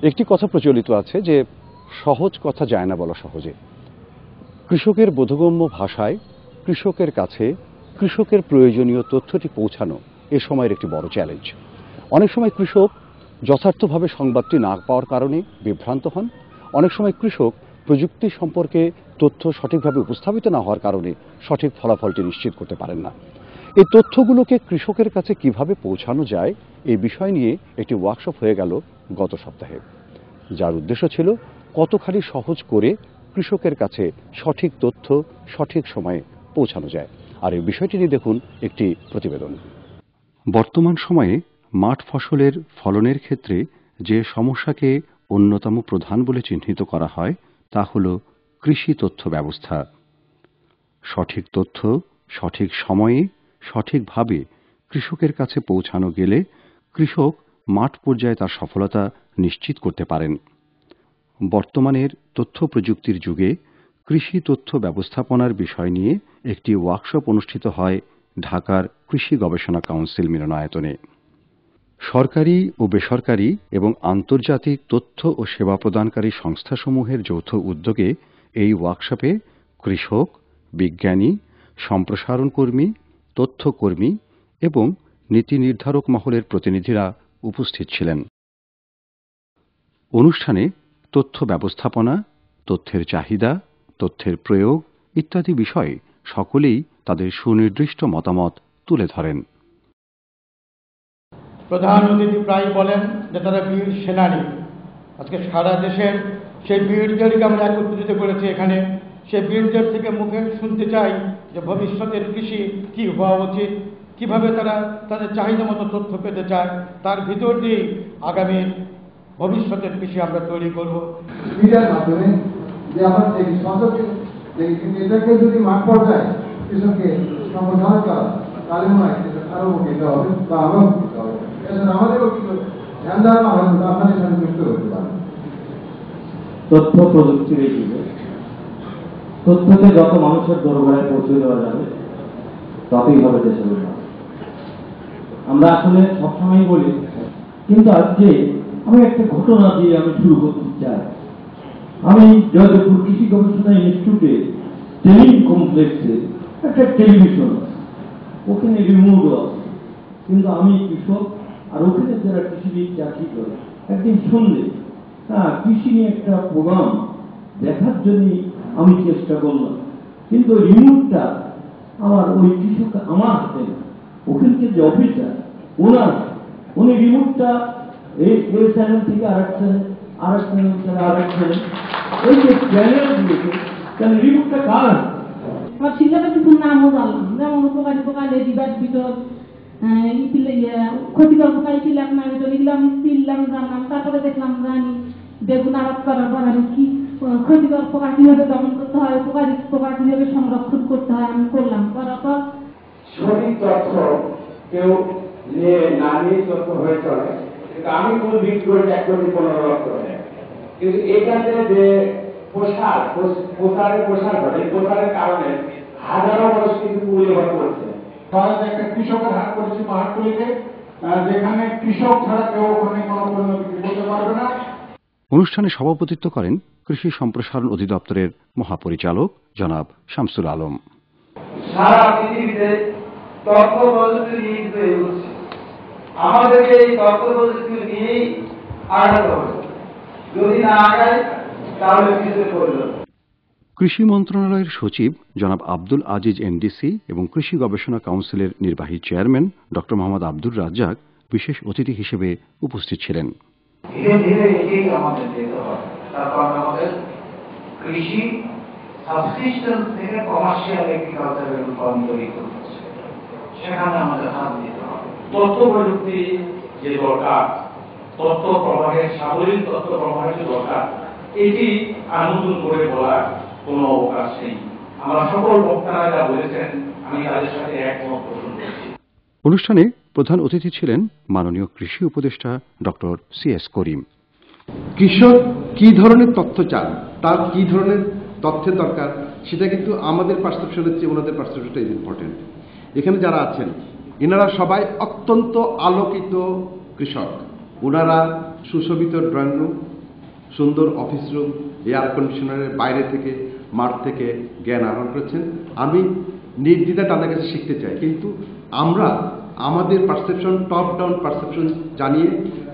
একটি কথা প্রচলিত আছে যে সহজ কথা যায় না বলা সহজে। কৃষকের বোধগম্য ভাষায় কৃষকের কাছে কৃষকের প্রয়োজনীয় তথ্যটি পৌঁছানো এ সময়ের একটি বড় চ্যালেঞ্জ। অনেক সময় কৃষক যথার্থভাবে সংবাদটি না পাওয়ার কারণে বিভ্রান্ত হন। অনেক সময় কৃষক প্রযুক্তি সম্পর্কে তথ্য সঠিকভাবে উপস্থাপিত না হওয়ার কারণে সঠিক ফলাফলটি নিশ্চিত করতে পারেন না। এই তথ্যগুলোকে কৃষকের কাছে কিভাবে পৌঁছানো যায় এই বিষয় নিয়ে একটি ওয়ার্কশপ হয়ে গেল গত সপ্তাহে, যার উদ্দেশ্য ছিল কতখানি সহজ করে কৃষকের কাছে সঠিক তথ্য সঠিক সময়ে পৌঁছানো যায়। আর এই বিষয়টি নিয়ে দেখুন একটি প্রতিবেদন। বর্তমান সময়ে মাঠ ফসলের ফলনের ক্ষেত্রে যে সমস্যাকে অন্যতম প্রধান বলে চিহ্নিত করা হয় তা হল কৃষি তথ্য ব্যবস্থা। সঠিক তথ্য সঠিক সময়ে সঠিকভাবে কৃষকের কাছে পৌঁছানো গেলে কৃষক মাঠ পর্যায়ে তার সফলতা নিশ্চিত করতে পারেন। বর্তমানের তথ্য প্রযুক্তির যুগে কৃষি তথ্য ব্যবস্থাপনার বিষয় নিয়ে একটি ওয়ার্কশপ অনুষ্ঠিত হয় ঢাকার কৃষি গবেষণা কাউন্সিল মিলনায়তনে। সরকারি ও বেসরকারি এবং আন্তর্জাতিক তথ্য ও সেবা প্রদানকারী সংস্থাসমূহের যৌথ উদ্যোগে এই ওয়ার্কশপে কৃষক, বিজ্ঞানী, সম্প্রসারণ কর্মী, তথ্যকর্মী এবং নীতি নির্ধারক মহলের প্রতিনিধিরা উপস্থিত ছিলেন। অনুষ্ঠানে তথ্য ব্যবস্থাপনা, তথ্যের চাহিদা, তথ্যের প্রয়োগ ইত্যাদি বিষয়ে সকলেই তাদের সুনির্দিষ্ট মতামত তুলে ধরেন। প্রধান অতিথি প্রায় বলেন যে তারা বীর সেনানী। আজকে সারা দেশের সেই বীরদেরকে আমরা একত্রিত করেছি এখানে। সেই বীরদের থেকে মুখে শুনতে চাই যে ভবিষ্যতের কৃষি কি হওয়া উচিত, কিভাবে তারা তাদের চাহিদা মতো তথ্য পেতে চায়, তার ভিতর দিয়ে আগামীর ভবিষ্যতের কৃষি আমরা তৈরি করব। মিডিয়ার মাধ্যমে যে আমার এটাকে যদি মাঠ পর্যায়ে কৃষককে সম্বোধন করা তাহলে মনে হয় আরো উপকৃত হবে বা আরো উপকৃত হবে। এছাড়া আমাদেরও কিছু ধ্যান ধারণা হয়তো আপনাদের সাথে যুক্ত করতে পারে। তথ্য প্রযুক্তির এই যুগে তথ্যকে যত মানুষের দরবারে পৌঁছে দেওয়া যাবে ততই হবে দেশের উন্নয়ন। আমরা আসলে সবসময় বলি, কিন্তু আজকে আমি একটা ঘটনা দিয়ে আমি শুরু করতে চাই। আমি জয়দেবপুর কৃষি গবেষণা ইনস্টিটিউটে ট্রেনিং কমপ্লেক্সে একটা টেলিভিশন, ওখানে রিমোট আছে, কিন্তু আমি কৃষক আর ওখানে যারা কৃষিবিদ চাকরি করে একদিন শুনলে কৃষি নিয়ে একটা প্রোগ্রাম দেখার জন্য আমি চেষ্টা করলাম, কিন্তু রিমোটটা আমার ওই কৃষক আমার হাতে না, ওখানকে যে অফিসার ওনার, উনি রিমোটটা এই চ্যানেল থেকে আরেক চ্যানেল, আরেক চ্যানেল থেকে আরেক চ্যানেল, এই যে চ্যানেল দিয়েছে তাহলে রিমোটটা কার? আমার সিলেবাসে কিছু নামও জানলাম, যেমন উপকারী পোকা, লেডিবার্ড ভিতর, ক্ষতিকর পোকা ছিলাম না ভিতর, এগুলো আমি চিনলাম, জানলাম। তারপরে দেখলাম জানি বেগুন আবাদ করার পর আমি কি ক্ষতিকর পোকা কিভাবে দমন করতে হয়, উপকারী পোকা কিভাবে সংরক্ষণ করতে হয় আমি করলাম। করার পর সঠিক তথ্য কেউ নিয়ে না নিয়ে তথ্য হয়ে চলে, কিন্তু আমি কোন দিক করে এক কোটি 15 করে, কিন্তু এখানে যে প্রসার ঘটে, প্রসারের কারণে হাজারো মানুষ কিন্তু পরিবার করছে। একটা কৃষকের হাট করেছি পাহাড়তলিতে, যেখানে কৃষক ছাড়া কেউ ওখানে কোনো পণ্য বিক্রি করতে পারবে না। অনুষ্ঠানে সভাপতিত্ব করেন কৃষি সম্প্রসারণ অধিদপ্তরের মহাপরিচালক জনাব শামসুল আলম। সারা পৃথিবীতে তথ্য প্রযুক্তি নিয়ে এগোচ্ছে, আমাদেরকে এই তথ্য প্রযুক্তি নিয়েই আগাতে হবে। যদি না আগায় তাহলে পিছিয়ে পড়ল। কৃষি মন্ত্রণালয়ের সচিব জনাব আব্দুল আজিজ এনডিসি এবং কৃষি গবেষণা কাউন্সিলের নির্বাহী চেয়ারম্যান ডক্টর মোহাম্মদ আব্দুর রাজ্জাক বিশেষ অতিথি হিসেবে উপস্থিত ছিলেন। ধীরে ধীরে এগিয়ে আমাদের যেতে হবে, তারপর আমাদের কৃষি সাবসিস্টেন্স থেকে কমার্শিয়াল এগ্রিকালচারে রূপান্তরিত হচ্ছে, সেখানে আমাদের হাত দিতে হবে। তথ্য প্রযুক্তি যে দরকার, তথ্য প্রবাহের সাবলীল তথ্য প্রবাহের যে দরকার, এটি নতুন করে বলার কোনো অবকাশ নেই। আমরা সকল বক্তারা যা বলেছেন আমি তাদের সাথে একমত পোষণ করছি। অনুষ্ঠানে প্রধান অতিথি ছিলেন মাননীয় কৃষি উপদেষ্টা ডক্টর সিএস করিম। কৃষক কি ধরনের তথ্য চান, তার কি ধরনের তথ্যের দরকার, সেটা কিন্তু আমাদের পারসেপশনের চেয়ে ওনাদের পারসেপশনটা ইজ ইম্পর্টেন্ট। এখানে যারা আছেন এনারা সবাই অত্যন্ত আলোকিত কৃষক। ওনারা সুশোভিত ড্রয়িং রুম, সুন্দর অফিস রুম, এয়ার কন্ডিশনারের বাইরে থেকে মাঠ থেকে জ্ঞান আহরণ করেছেন। আমি নির্দ্বিধায় তাদের কাছে শিখতে চাই, কিন্তু আমরা আমাদের পারসেপশন, টপ ডাউন পারসেপশন জানিয়ে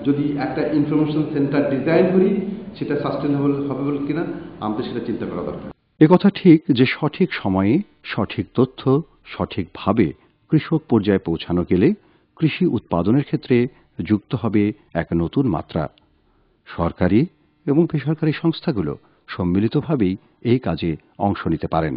যদি একটা ইনফরমেশন সেন্টার ডিজাইন করি, সেটা সাস্টেনেবল হবে বলে কিনা আমাদের সেটা চিন্তা করা দরকার। একথা ঠিক যে সঠিক সময়ে সঠিক তথ্য সঠিকভাবে কৃষক পর্যায়ে পৌঁছানো গেলে কৃষি উৎপাদনের ক্ষেত্রে যুক্ত হবে এক নতুন মাত্রা। সরকারি এবং বেসরকারি সংস্থাগুলো সম্মিলিতভাবেই এই কাজে অংশ নিতে পারেন।